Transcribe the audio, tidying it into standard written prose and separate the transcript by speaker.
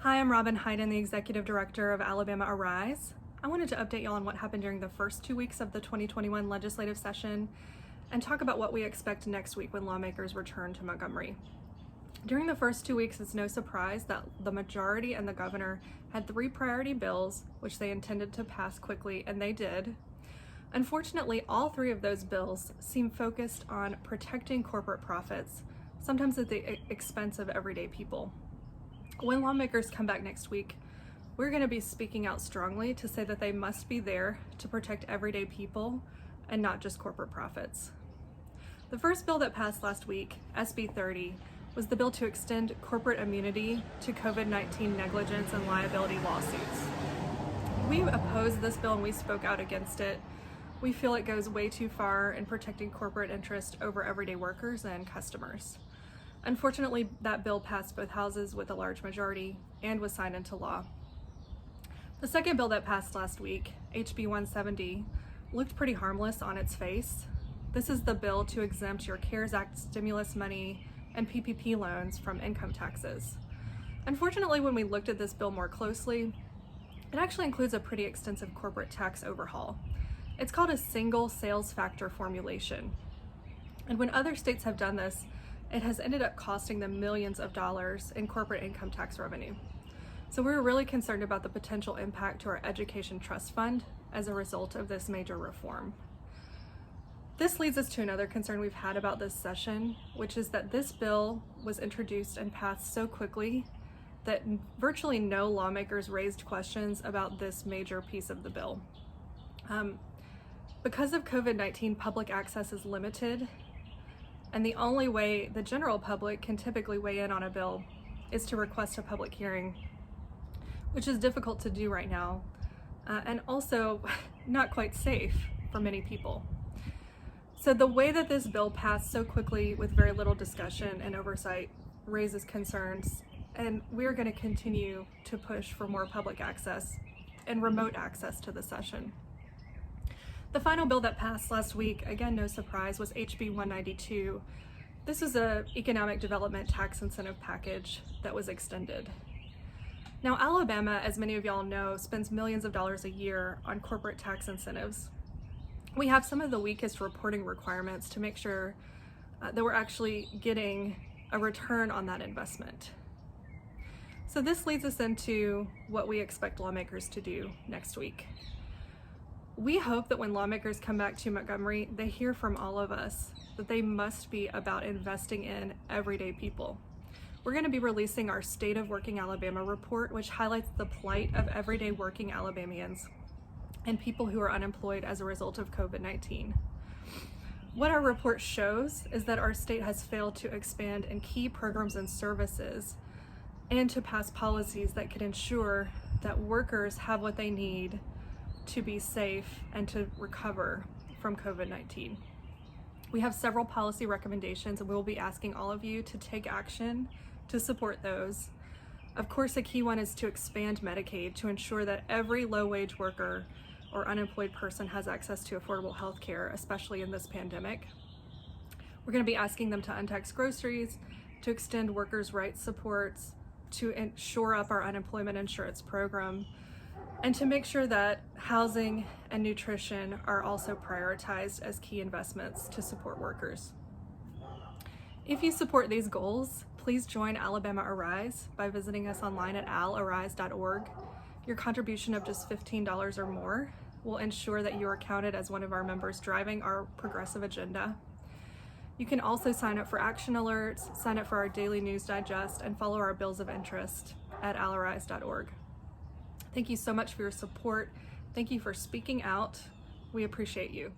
Speaker 1: Hi, I'm Robin Hayden, the Executive Director of Alabama Arise. I wanted to update y'all on what happened during the first 2 weeks of the 2021 legislative session and talk about what we expect next week when lawmakers return to Montgomery. During the first 2 weeks, it's no surprise that the majority and the governor had 3 priority bills which they intended to pass quickly, and they did. Unfortunately, all 3 of those bills seem focused on protecting corporate profits, sometimes at the expense of everyday people. When lawmakers come back next week, we're going to be speaking out strongly to say that they must be there to protect everyday people and not just corporate profits. The first bill that passed last week, SB 30, was the bill to extend corporate immunity to COVID-19 negligence and liability lawsuits. We opposed this bill and we spoke out against it. We feel it goes way too far in protecting corporate interest over everyday workers and customers. Unfortunately, that bill passed both houses with a large majority and was signed into law. The second bill that passed last week, HB 170, looked pretty harmless on its face. This is the bill to exempt your CARES Act stimulus money and PPP loans from income taxes. Unfortunately, when we looked at this bill more closely, it actually includes a pretty extensive corporate tax overhaul. It's called a single sales factor formulation. And when other states have done this, it has ended up costing them millions of dollars in corporate income tax revenue. So we're really concerned about the potential impact to our education trust fund as a result of this major reform. This leads us to another concern we've had about this session, which is that this bill was introduced and passed so quickly that virtually no lawmakers raised questions about this major piece of the bill. Because of COVID-19, public access is limited, and the only way the general public can typically weigh in on a bill is to request a public hearing, which is difficult to do right now, and also not quite safe for many people. So the way that this bill passed so quickly with very little discussion and oversight raises concerns, and we're going to continue to push for more public access and remote access to the session. The final bill that passed last week, again no surprise, was HB 192. This is an economic development tax incentive package that was extended. Now, Alabama, as many of y'all know, spends millions of dollars a year on corporate tax incentives. We have some of the weakest reporting requirements to make sure that we're actually getting a return on that investment. So this leads us into what we expect lawmakers to do next week. We hope that when lawmakers come back to Montgomery, they hear from all of us that they must be about investing in everyday people. We're going to be releasing our State of Working Alabama report, which highlights the plight of everyday working Alabamians and people who are unemployed as a result of COVID-19. What our report shows is that our state has failed to expand in key programs and services and to pass policies that could ensure that workers have what they need to be safe and to recover from COVID-19. We have several policy recommendations, and we will be asking all of you to take action to support those. Of course, a key one is to expand Medicaid to ensure that every low-wage worker or unemployed person has access to affordable health care, especially in this pandemic. We're going to be asking them to untax groceries, to extend workers' rights supports, to shore up our unemployment insurance program, and to make sure that housing and nutrition are also prioritized as key investments to support workers. If you support these goals, please join Alabama Arise by visiting us online at alarise.org. Your contribution of just $15 or more will ensure that you are counted as one of our members driving our progressive agenda. You can also sign up for action alerts, sign up for our daily news digest, and follow our bills of interest at alarise.org. Thank you so much for your support. Thank you for speaking out. We appreciate you.